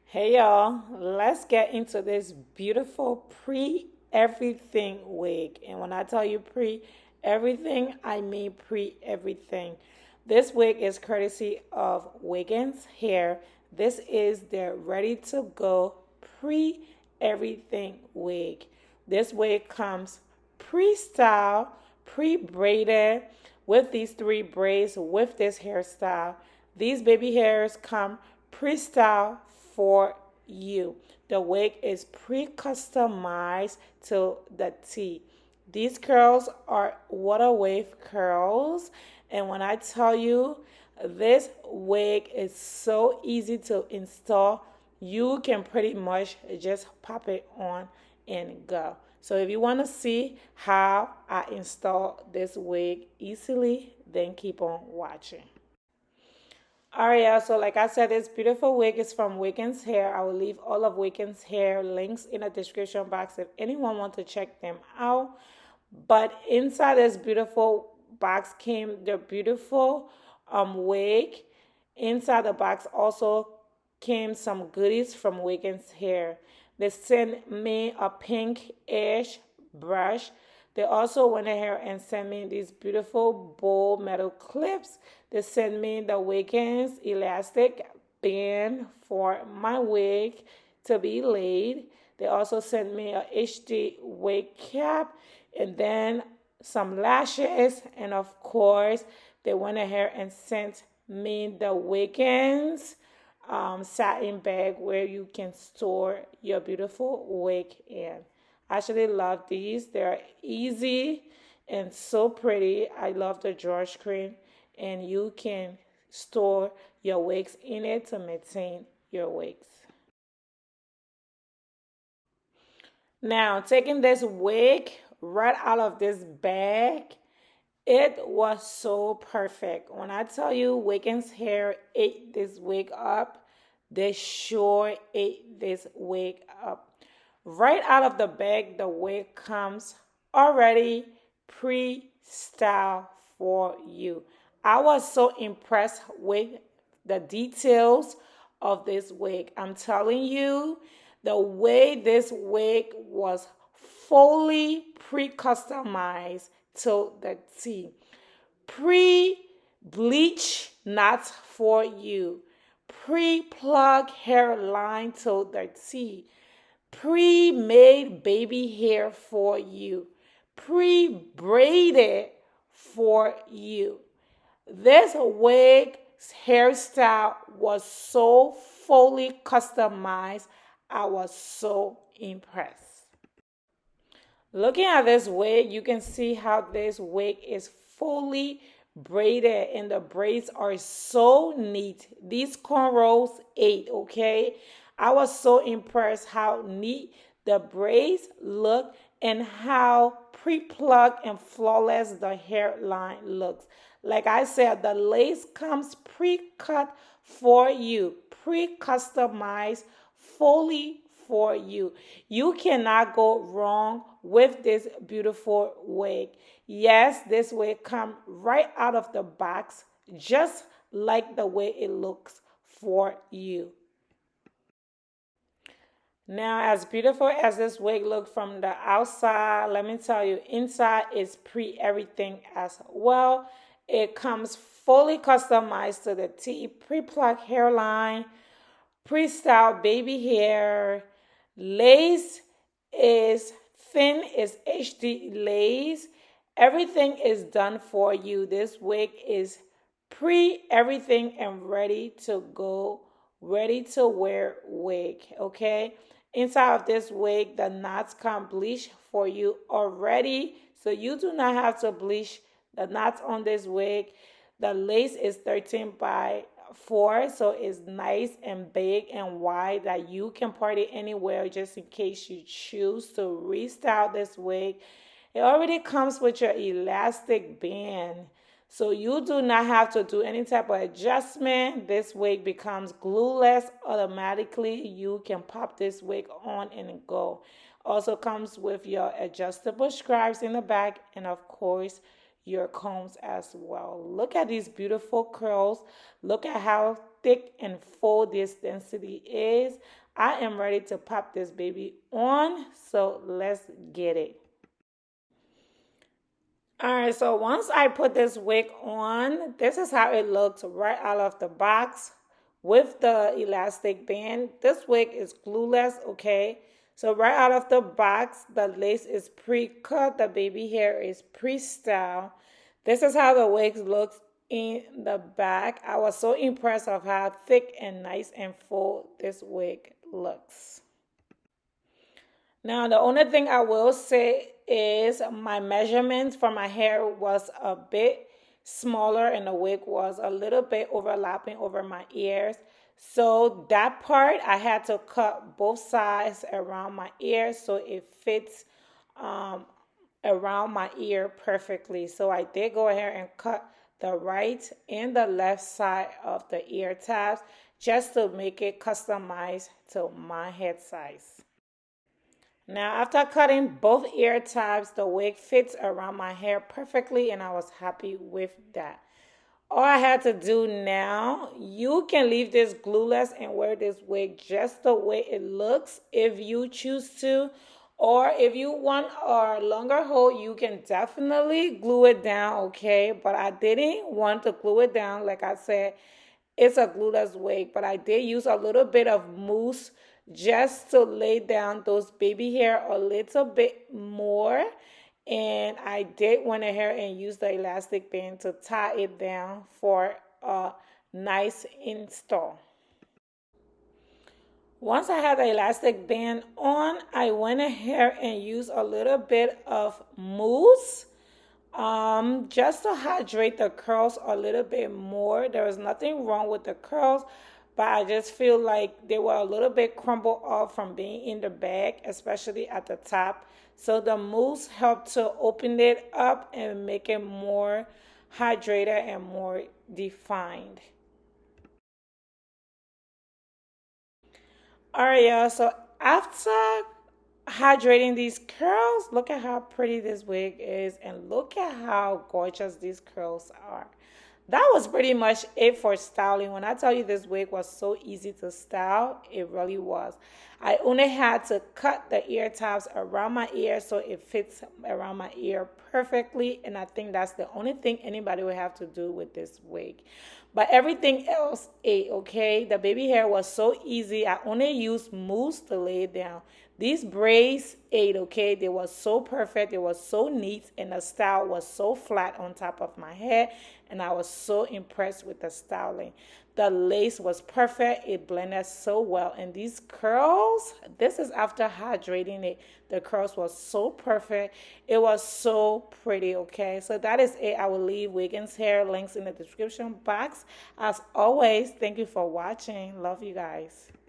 Hey y'all, let's get into this beautiful pre everything wig. And when I tell you pre everything, I mean pre everything. This wig is courtesy of Wiggins Hair. This is their ready to go pre everything wig. This wig comes pre style, pre braided with these three braids with this hairstyle. These baby hairs come pre-style for you. The wig is pre-customized to the T. These curls are water wave curls, and when I tell you this wig is so easy to install, you can pretty much just pop it on and go. So if you want to see how I install this wig easily, then keep on watching. All right, yeah, so like I said, this beautiful wig is from Wiggins Hair. I will leave all of Wiggins Hair links in the description box if anyone wants to check them out. But inside this beautiful box came the beautiful wig. Inside the box also came some goodies from Wiggins Hair. They sent me a pink-ish brush. They also went ahead and sent me these beautiful bold metal clips. They sent me the Wiggins elastic band for my wig to be laid. They also sent me a HD wig cap and then some lashes. And of course, they went ahead and sent me the Wiggins satin bag where you can store your beautiful wig in. I actually love these. They're easy and so pretty. I love the drawstring, and you can store your wigs in it to maintain your wigs. Now, taking this wig right out of this bag, it was so perfect. When I tell you Wiggins Hair ate this wig up, they sure ate this wig up. Right out of the bag, the wig comes already pre-styled for you. I was so impressed with the details of this wig. I'm telling you, the way this wig was fully pre-customized to the T. Pre-bleach knots for you. Pre-plug hairline to the T. Pre-made baby hair for you. Pre-braided for you. This wig hairstyle was so fully customized. I was so impressed. Looking at this wig, you can see how this wig is fully braided and the braids are so neat. These cornrows ate, okay? I was so impressed how neat the braids look and how pre-plucked and flawless the hairline looks. Like I said, the lace comes pre-cut for you, pre-customized, fully for you. You cannot go wrong with this beautiful wig. Yes, this wig come right out of the box, just like the way it looks for you. Now, as beautiful as this wig look from the outside, let me tell you, inside is pre everything as well. It comes fully customized to the T, pre-plucked hairline, pre-styled baby hair. Lace is thin, is HD lace. Everything is done for you. This wig is pre everything and ready to go, ready to wear wig. Okay. Inside of this wig, the knots come bleached for you already. So you do not have to bleach the knots on this wig. The lace is 13 by 4, so it's nice and big and wide that you can party anywhere just in case you choose to restyle this wig. It already comes with your elastic band, so you do not have to do any type of adjustment. This wig becomes glueless automatically. You can pop this wig on and go. Also comes with your adjustable straps in the back and of course your combs as well. Look at these beautiful curls. Look at how thick and full this density is, I am ready to pop this baby on. So let's get it. All right, so once I put this wig on, this is how it looks right out of the box with the elastic band. This wig is glueless, okay? So right out of the box, the lace is pre-cut, the baby hair is pre-styled. This is how the wig looks in the back. I was so impressed of how thick and nice and full this wig looks. Now, the only thing I will say is my measurements for my hair was a bit smaller and the wig was a little bit overlapping over my ears. So that part I had to cut both sides around my ear so it fits um, around my ear perfectly. So I did go ahead and cut the right and the left side of the ear tabs just to make it customized to my head size. Now, after cutting both ear tabs, the wig fits around my hair perfectly, and I was happy with that. All I had to do now, you can leave this glueless and wear this wig just the way it looks if you choose to. Or if you want a longer hold, you can definitely glue it down, okay? But I didn't want to glue it down. Like I said, it's a glueless wig, but I did use a little bit of mousse just to lay down those baby hair a little bit more. And I did went ahead and use the elastic band to tie it down for a nice install. Once I had the elastic band on, I went ahead and used a little bit of mousse just to hydrate the curls a little bit more. There was nothing wrong with the curls, but I just feel like they were a little bit crumbled off from being in the bag, especially at the top. So the mousse helped to open it up and make it more hydrated and more defined. All right, y'all. So after hydrating these curls, look at how pretty this wig is and look at how gorgeous these curls are. That was pretty much it for styling. When I tell you this wig was so easy to style, it really was. I only had to cut the ear tabs around my ear so it fits around my ear perfectly, and I think that's the only thing anybody would have to do with this wig. But everything else ate, okay? The baby hair was so easy. I only used mousse to lay it down. These braids ate, okay? They were so perfect. They were so neat, and the style was so flat on top of my head, and I was so impressed with the styling. The lace was perfect. It blended so well. And these curls, this is after hydrating it. The curls was so perfect. It was so pretty, okay? So that is it. I will leave Wiggins Hair links in the description box. As always, thank you for watching. Love you guys.